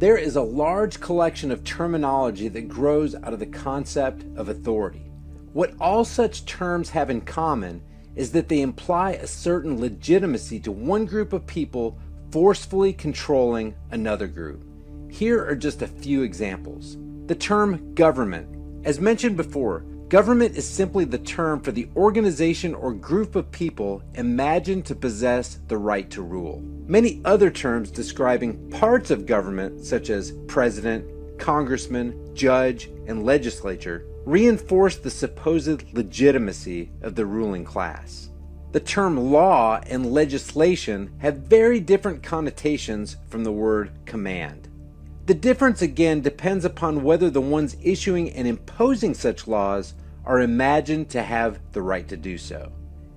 there is a large collection of terminology that grows out of the concept of authority. What all such terms have in common is that they imply a certain legitimacy to one group of people forcefully controlling another group. Here are just a few examples. The term government. As mentioned before, government is simply the term for the organization or group of people imagined to possess the right to rule. Many other terms describing parts of government, such as president, congressman, judge, and legislature, reinforce the supposed legitimacy of the ruling class. The term law and legislation have very different connotations from the word command. The difference again depends upon whether the ones issuing and imposing such laws are imagined to have the right to do so.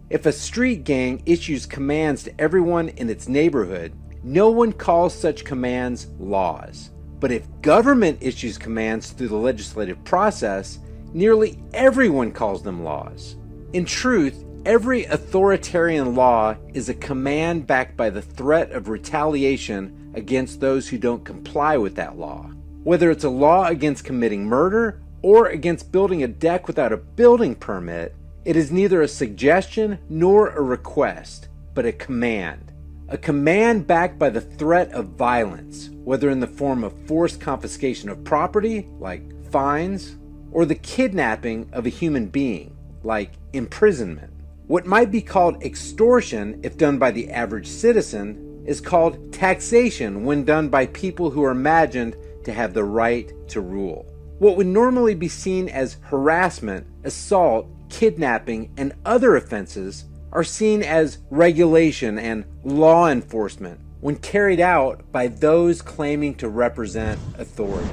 If a street gang issues commands to everyone in its neighborhood, no one calls such commands laws. But if government issues commands through the legislative process, nearly everyone calls them laws. In truth, every authoritarian law is a command backed by the threat of retaliation against those who don't comply with that law. Whether it's a law against committing murder or against building a deck without a building permit, it is neither a suggestion nor a request, but a command. A command backed by the threat of violence, whether in the form of forced confiscation of property, like fines, or the kidnapping of a human being, like imprisonment. What might be called extortion, if done by the average citizen, is called taxation when done by people who are imagined to have the right to rule. What would normally be seen as harassment, assault, kidnapping, and other offenses are seen as regulation and law enforcement when carried out by those claiming to represent authority.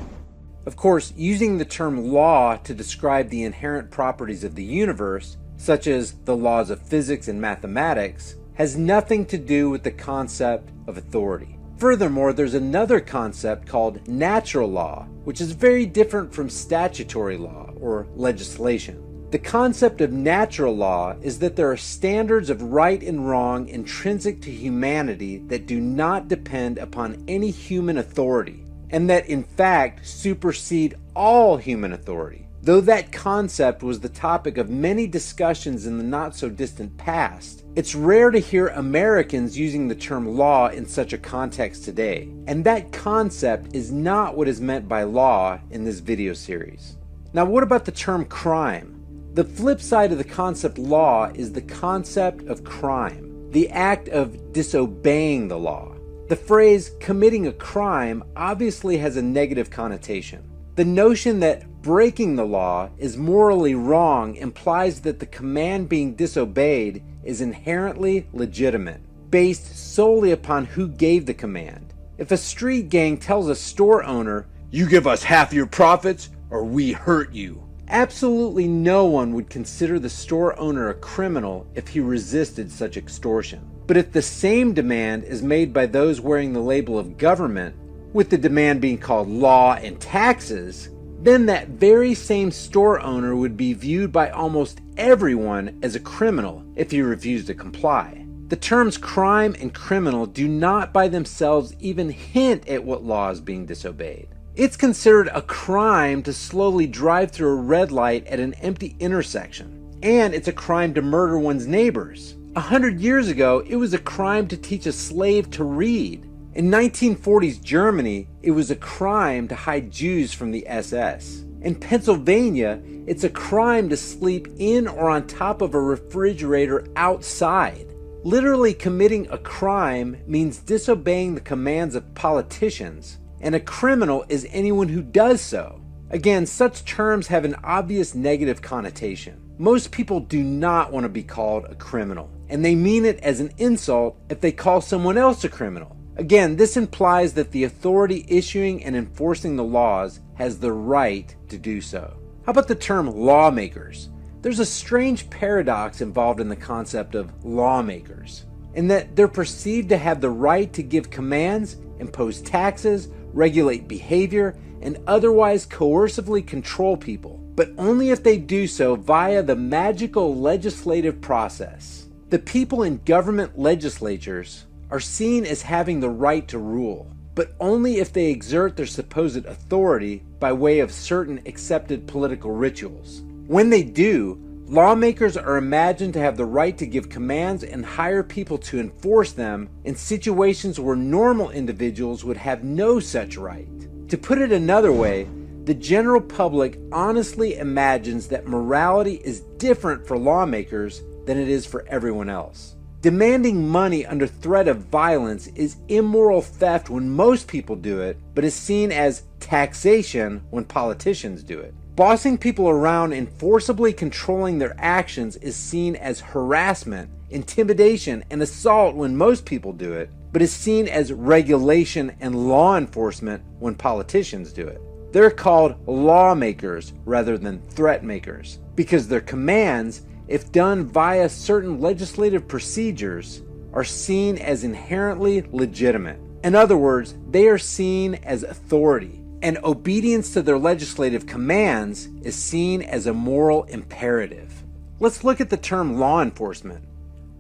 Of course, using the term law to describe the inherent properties of the universe, such as the laws of physics and mathematics, has nothing to do with the concept of authority. Furthermore, there's another concept called natural law, which is very different from statutory law or legislation. The concept of natural law is that there are standards of right and wrong intrinsic to humanity that do not depend upon any human authority, and that in fact supersede all human authority. Though that concept was the topic of many discussions in the not-so-distant past, it's rare to hear Americans using the term law in such a context today, and that concept is not what is meant by law in this video series. Now, what about the term crime? The flip side of the concept law is the concept of crime, the act of disobeying the law. The phrase committing a crime obviously has a negative connotation. The notion that breaking the law is morally wrong implies that the command being disobeyed is inherently legitimate, based solely upon who gave the command. If a street gang tells a store owner, "You give us half your profits or we hurt you," absolutely no one would consider the store owner a criminal if he resisted such extortion. But if the same demand is made by those wearing the label of government, with the demand being called law and taxes, then that very same store owner would be viewed by almost everyone as a criminal if he refused to comply. The terms crime and criminal do not by themselves even hint at what law is being disobeyed. It's considered a crime to slowly drive through a red light at an empty intersection, and it's a crime to murder one's neighbors. 100 years ago, it was a crime to teach a slave to read. In 1940s Germany, it was a crime to hide Jews from the SS. In Pennsylvania, it's a crime to sleep in or on top of a refrigerator outside. Literally committing a crime means disobeying the commands of politicians, and a criminal is anyone who does so. Again, such terms have an obvious negative connotation. Most people do not want to be called a criminal, and they mean it as an insult if they call someone else a criminal. Again, this implies that the authority issuing and enforcing the laws has the right to do so. How about the term lawmakers? There's a strange paradox involved in the concept of lawmakers, in that they're perceived to have the right to give commands, impose taxes, regulate behavior, and otherwise coercively control people, but only if they do so via the magical legislative process. The people in government legislatures are seen as having the right to rule. but only if they exert their supposed authority by way of certain accepted political rituals. When they do, lawmakers are imagined to have the right to give commands and hire people to enforce them in situations where normal individuals would have no such right. To put it another way, the general public honestly imagines that morality is different for lawmakers than it is for everyone else. Demanding money under threat of violence is immoral theft when most people do it, but is seen as taxation when politicians do it. Bossing people around and forcibly controlling their actions is seen as harassment, intimidation, and assault when most people do it, but is seen as regulation and law enforcement when politicians do it. They're called lawmakers rather than threat makers, because their commands, if done via certain legislative procedures, are seen as inherently legitimate. In other words, they are seen as authority, and obedience to their legislative commands is seen as a moral imperative. Let's look at the term law enforcement.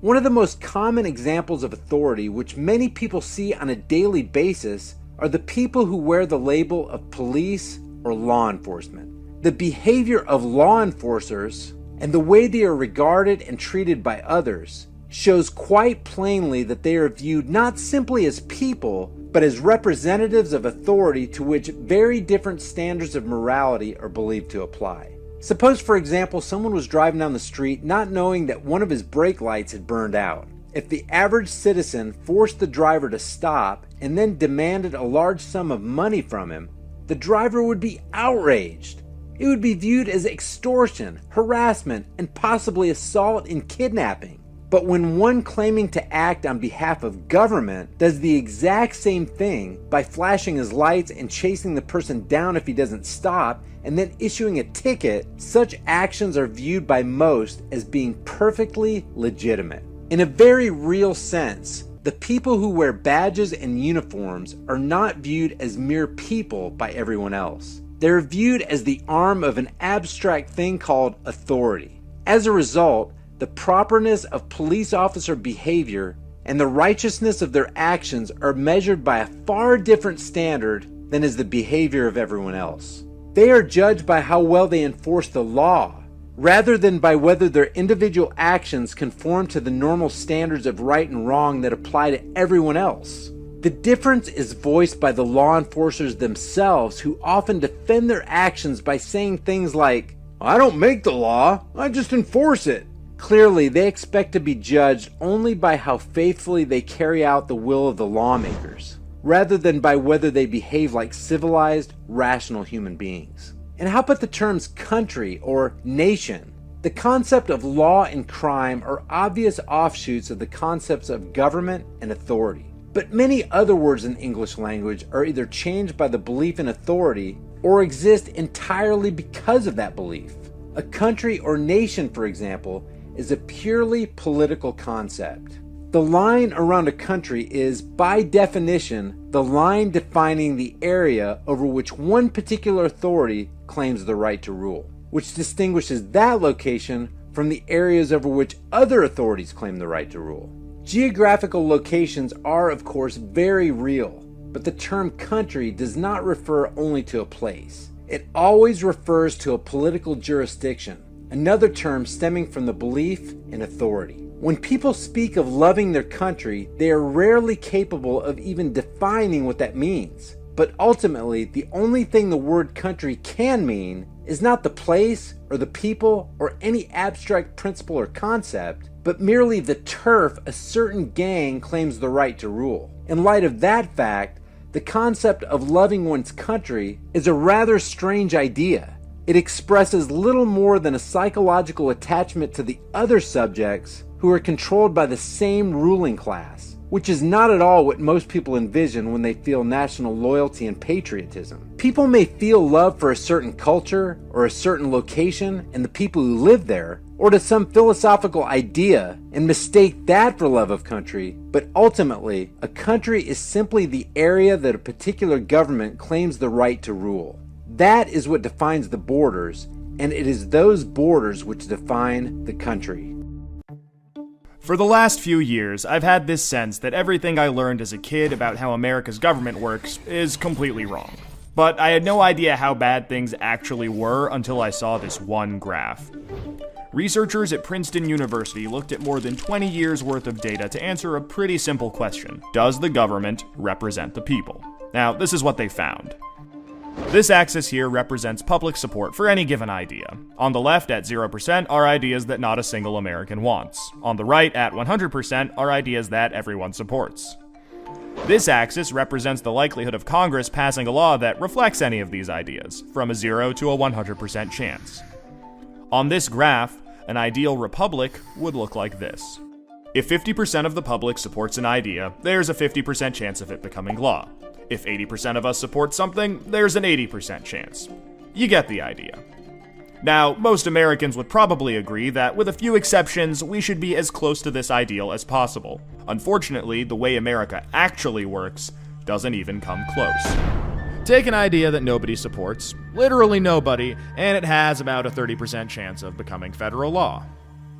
One of the most common examples of authority which many people see on a daily basis are the people who wear the label of police or law enforcement. The behavior of law enforcers and the way they are regarded and treated by others shows quite plainly that they are viewed not simply as people, but as representatives of authority to which very different standards of morality are believed to apply. Suppose, for example, someone was driving down the street not knowing that one of his brake lights had burned out. If the average citizen forced the driver to stop and then demanded a large sum of money from him, the driver would be outraged. It would be viewed as extortion, harassment, and possibly assault and kidnapping. But when one claiming to act on behalf of government does the exact same thing by flashing his lights and chasing the person down if he doesn't stop, and then issuing a ticket, such actions are viewed by most as being perfectly legitimate. In a very real sense, the people who wear badges and uniforms are not viewed as mere people by everyone else. They're viewed as the arm of an abstract thing called authority. As a result, the properness of police officer behavior and the righteousness of their actions are measured by a far different standard than is the behavior of everyone else. They are judged by how well they enforce the law, rather than by whether their individual actions conform to the normal standards of right and wrong that apply to everyone else. The difference is voiced by the law enforcers themselves, who often defend their actions by saying things like, "I don't make the law, I just enforce it." Clearly, they expect to be judged only by how faithfully they carry out the will of the lawmakers, rather than by whether they behave like civilized, rational human beings. And how about the terms country or nation? The concept of law and crime are obvious offshoots of the concepts of government and authority. But many other words in the English language are either changed by the belief in authority or exist entirely because of that belief. A country or nation, for example, is a purely political concept. The line around a country is, by definition, the line defining the area over which one particular authority claims the right to rule, which distinguishes that location from the areas over which other authorities claim the right to rule. Geographical locations are, of course, very real, but the term country does not refer only to a place. It always refers to a political jurisdiction, another term stemming from the belief in authority. When people speak of loving their country, they are rarely capable of even defining what that means. But ultimately, the only thing the word country can mean is not the place or the people or any abstract principle or concept, but merely the turf a certain gang claims the right to rule. In light of that fact, the concept of loving one's country is a rather strange idea. It expresses little more than a psychological attachment to the other subjects who are controlled by the same ruling class, which is not at all what most people envision when they feel national loyalty and patriotism. People may feel love for a certain culture or a certain location and the people who live there, or to some philosophical idea and mistake that for love of country, but ultimately, a country is simply the area that a particular government claims the right to rule. That is what defines the borders, and it is those borders which define the country. For the last few years, I've had this sense that everything I learned as a kid about how America's government works is completely wrong. But I had no idea how bad things actually were until I saw this one graph. Researchers at Princeton University looked at more than 20 years worth of data to answer a pretty simple question. Does the government represent the people? Now, this is what they found. This axis here represents public support for any given idea. On the left, at 0%, are ideas that not a single American wants. On the right, at 100%, are ideas that everyone supports. This axis represents the likelihood of Congress passing a law that reflects any of these ideas, from a 0 to a 100% chance. On this graph, an ideal republic would look like this. If 50% of the public supports an idea, there's a 50% chance of it becoming law. If 80% of us support something, there's an 80% chance. You get the idea. Now, most Americans would probably agree that, with a few exceptions, we should be as close to this ideal as possible. Unfortunately, the way America actually works doesn't even come close. Take an idea that nobody supports, literally nobody, and it has about a 30% chance of becoming federal law.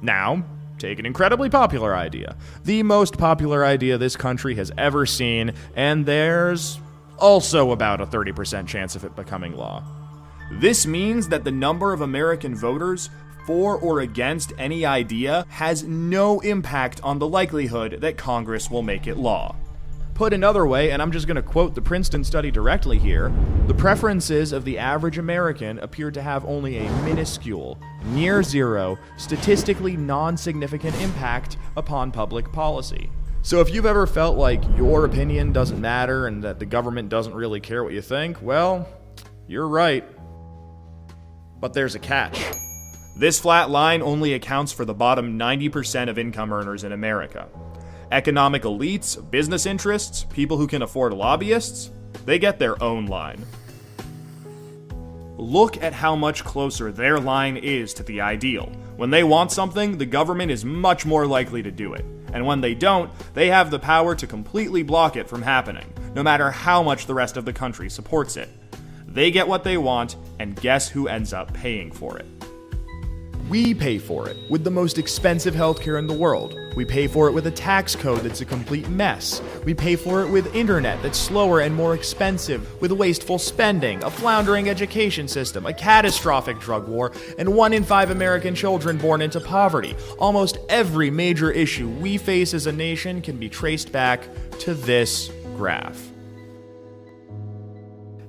Now, take an incredibly popular idea, the most popular idea this country has ever seen, and there's also about a 30% chance of it becoming law. This means that the number of American voters for or against any idea has no impact on the likelihood that Congress will make it law. Put another way, and I'm just going to quote the Princeton study directly here, the preferences of the average American appear to have only a minuscule, near zero, statistically non-significant impact upon public policy. So if you've ever felt like your opinion doesn't matter and that the government doesn't really care what you think, well, you're right. But there's a catch. This flat line only accounts for the bottom 90% of income earners in America. Economic elites, business interests, people who can afford lobbyists, they get their own line. Look at how much closer their line is to the ideal. When they want something, the government is much more likely to do it. And when they don't, they have the power to completely block it from happening, no matter how much the rest of the country supports it. They get what they want, and guess who ends up paying for it? We pay for it with the most expensive healthcare in the world. We pay for it with a tax code that's a complete mess. We pay for it with internet that's slower and more expensive, with wasteful spending, a floundering education system, a catastrophic drug war, and 1 in 5 American children born into poverty. Almost every major issue we face as a nation can be traced back to this graph.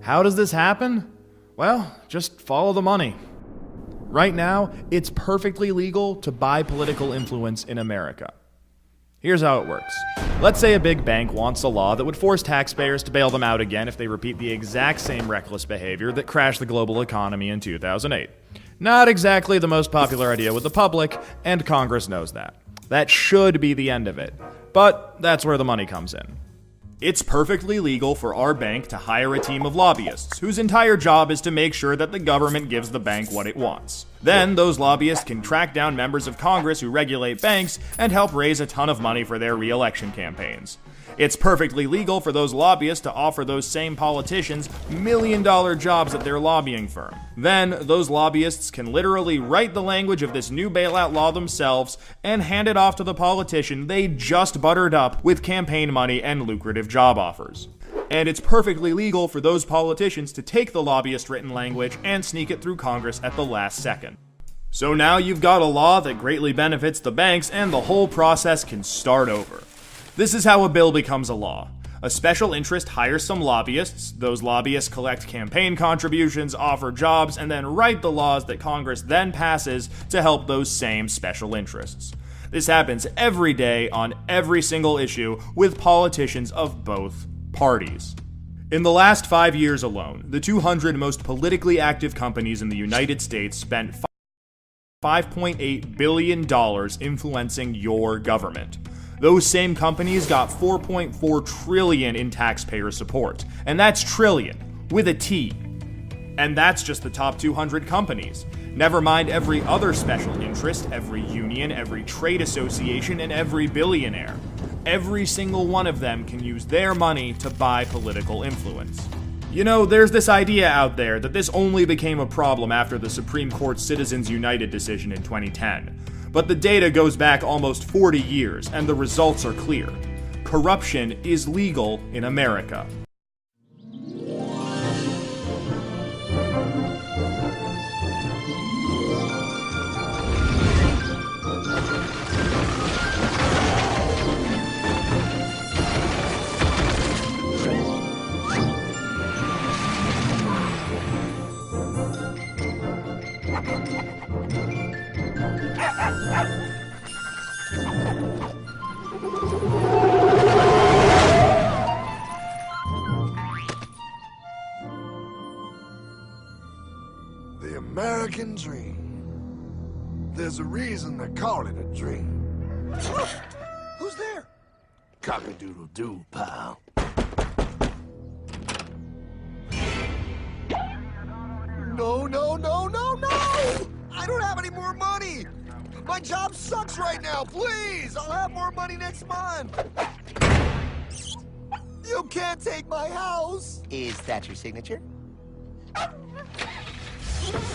How does this happen? Well, just follow the money. Right now, it's perfectly legal to buy political influence in America. Here's how it works. Let's say a big bank wants a law that would force taxpayers to bail them out again if they repeat the exact same reckless behavior that crashed the global economy in 2008. Not exactly the most popular idea with the public, and Congress knows that. That should be the end of it. But that's where the money comes in. It's perfectly legal for our bank to hire a team of lobbyists whose entire job is to make sure that the government gives the bank what it wants. Then, those lobbyists can track down members of Congress who regulate banks and help raise a ton of money for their re-election campaigns. It's perfectly legal for those lobbyists to offer those same politicians million-dollar jobs at their lobbying firm. Then, those lobbyists can literally write the language of this new bailout law themselves and hand it off to the politician they just buttered up with campaign money and lucrative job offers. And it's perfectly legal for those politicians to take the lobbyist-written language and sneak it through Congress at the last second. So now you've got a law that greatly benefits the banks, and the whole process can start over. This is how a bill becomes a law. A special interest hires some lobbyists, those lobbyists collect campaign contributions, offer jobs, and then write the laws that Congress then passes to help those same special interests. This happens every day on every single issue with politicians of both parties. In the last 5 years alone, the 200 most politically active companies in the United States spent $5.8 billion influencing your government. Those same companies got $4.4 trillion in taxpayer support. And that's trillion, with a T. And that's just the top 200 companies. Never mind every other special interest, every union, every trade association, and every billionaire. Every single one of them can use their money to buy political influence. You know, there's this idea out there that this only became a problem after the Supreme Court's Citizens United decision in 2010. but the data goes back almost 40 years, and the results are clear. Corruption is legal in America. The American dream. There's a reason they call it a dream. Who's there? Cock-a-doodle-doo, pal. No, no, no, no, no! I don't have any more money! My job sucks right now, please! I'll have more money next month! You can't take my house! Is that your signature?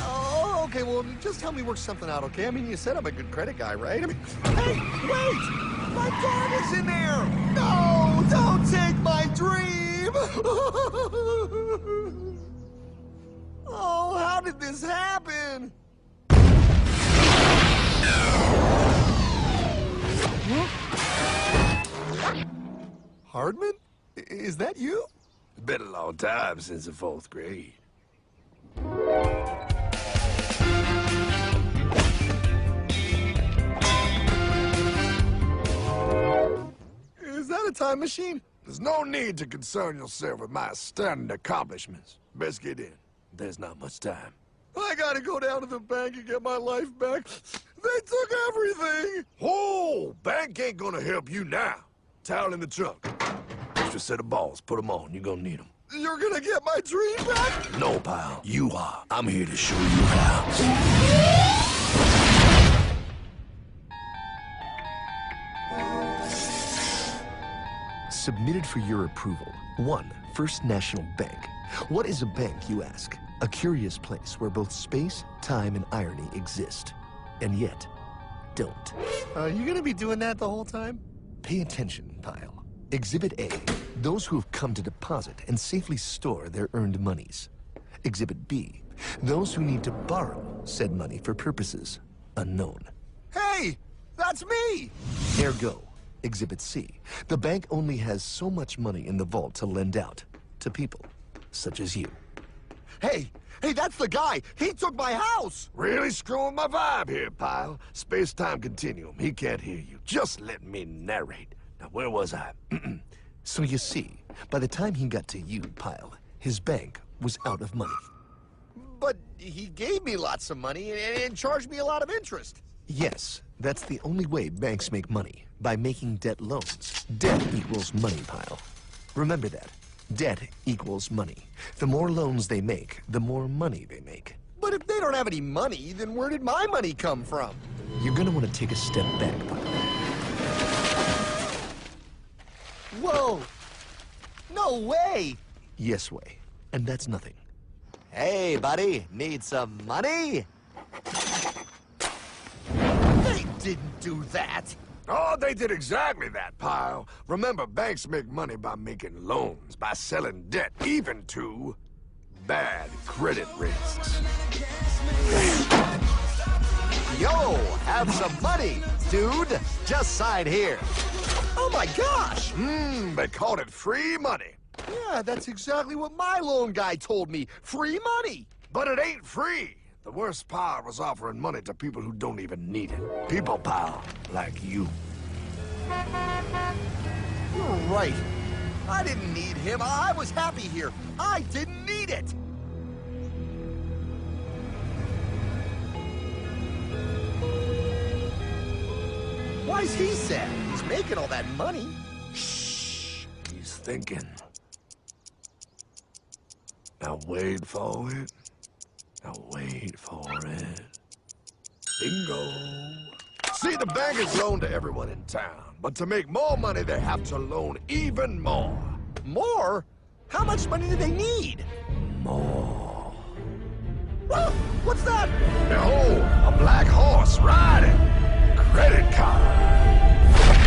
Oh, okay, well, just help me work something out, okay? I mean, you said I'm a good credit guy, right? I mean, hey, wait! My dog is in there! No, don't take my dream! Oh, how did this happen? Hardman? Is that you? It's been a long time since the 4th grade. Is that a time machine? There's no need to concern yourself with my stunning accomplishments. Best get in. There's not much time. I gotta go down to the bank and get my life back. They took everything! Oh, bank ain't gonna help you now. Towel in the trunk. Extra set of balls. Put them on. You're gonna need them. You're gonna get my dream back? No, pal. You are. I'm here to show you how. Submitted for your approval. 1. First National Bank. What is a bank, you ask? A curious place where both space, time, and irony exist. And yet, don't. You gonna be doing that the whole time? Pay attention, pile. Exhibit A. Those who have come to deposit and safely store their earned monies. Exhibit B. Those who need to borrow said money for purposes unknown. Hey! That's me! Ergo, Exhibit C. The bank only has so much money in the vault to lend out to people such as you. Hey! Hey, that's the guy! He took my house! Really screwing my vibe here, pal. Space-time continuum. He can't hear you. Just let me narrate. Now, where was I? So you see, by the time he got to you, pile, his bank was out of money. But he gave me lots of money and charged me a lot of interest. Yes, that's the only way banks make money, by making debt loans. Debt equals money, pile. Remember that. Debt equals money. The more loans they make, the more money they make. But if they don't have any money, then where did my money come from? You're gonna want to take a step back, pile. Whoa! No way! Yes way. And that's nothing. Hey, buddy, need some money? They didn't do that! Oh, they did exactly that, pal. Remember, banks make money by making loans, by selling debt, even to bad credit risks. Yo, have some money, dude. Just sign here. Oh my gosh! They called it free money. Yeah, that's exactly what my loan guy told me. Free money! But it ain't free. The worst part was offering money to people who don't even need it. People, pal, like you. You're right. I didn't need him. I was happy here. I didn't need it. Why's he sad? He's making all that money. Shh. He's thinking. Now wait for it. Now wait for it. Bingo. See, the bankers loan to everyone in town. But to make more money, they have to loan even more. More? How much money do they need? More. Oh, what's that? Behold, a black horse riding. Credit card.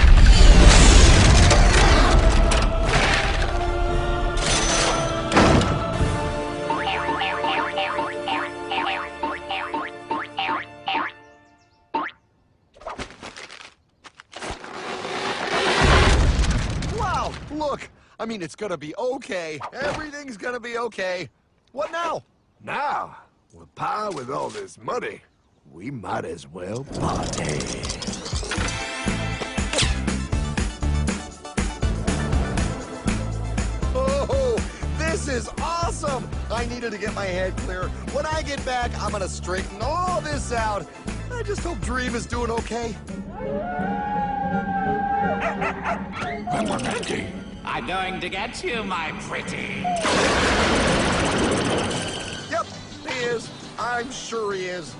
Wow, look. I mean, it's gonna be okay. Everything's gonna be okay. What now? Now, with Pa with all this money, we might as well party. Oh, this is awesome! I needed to get my head clear. When I get back, I'm gonna straighten all this out. I just hope Dream is doing okay. I'm going to get you, my pretty. Yep, he is. I'm sure he is.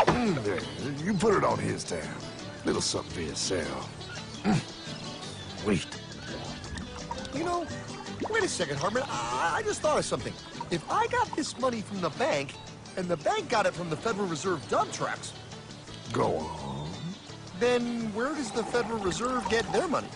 There, you put it on his tab. Little something for yourself. Wait. You know, wait a second, Hartman. I just thought of something. If I got this money from the bank, and the bank got it from the Federal Reserve dump trucks, Go on. then where does the Federal Reserve get their money?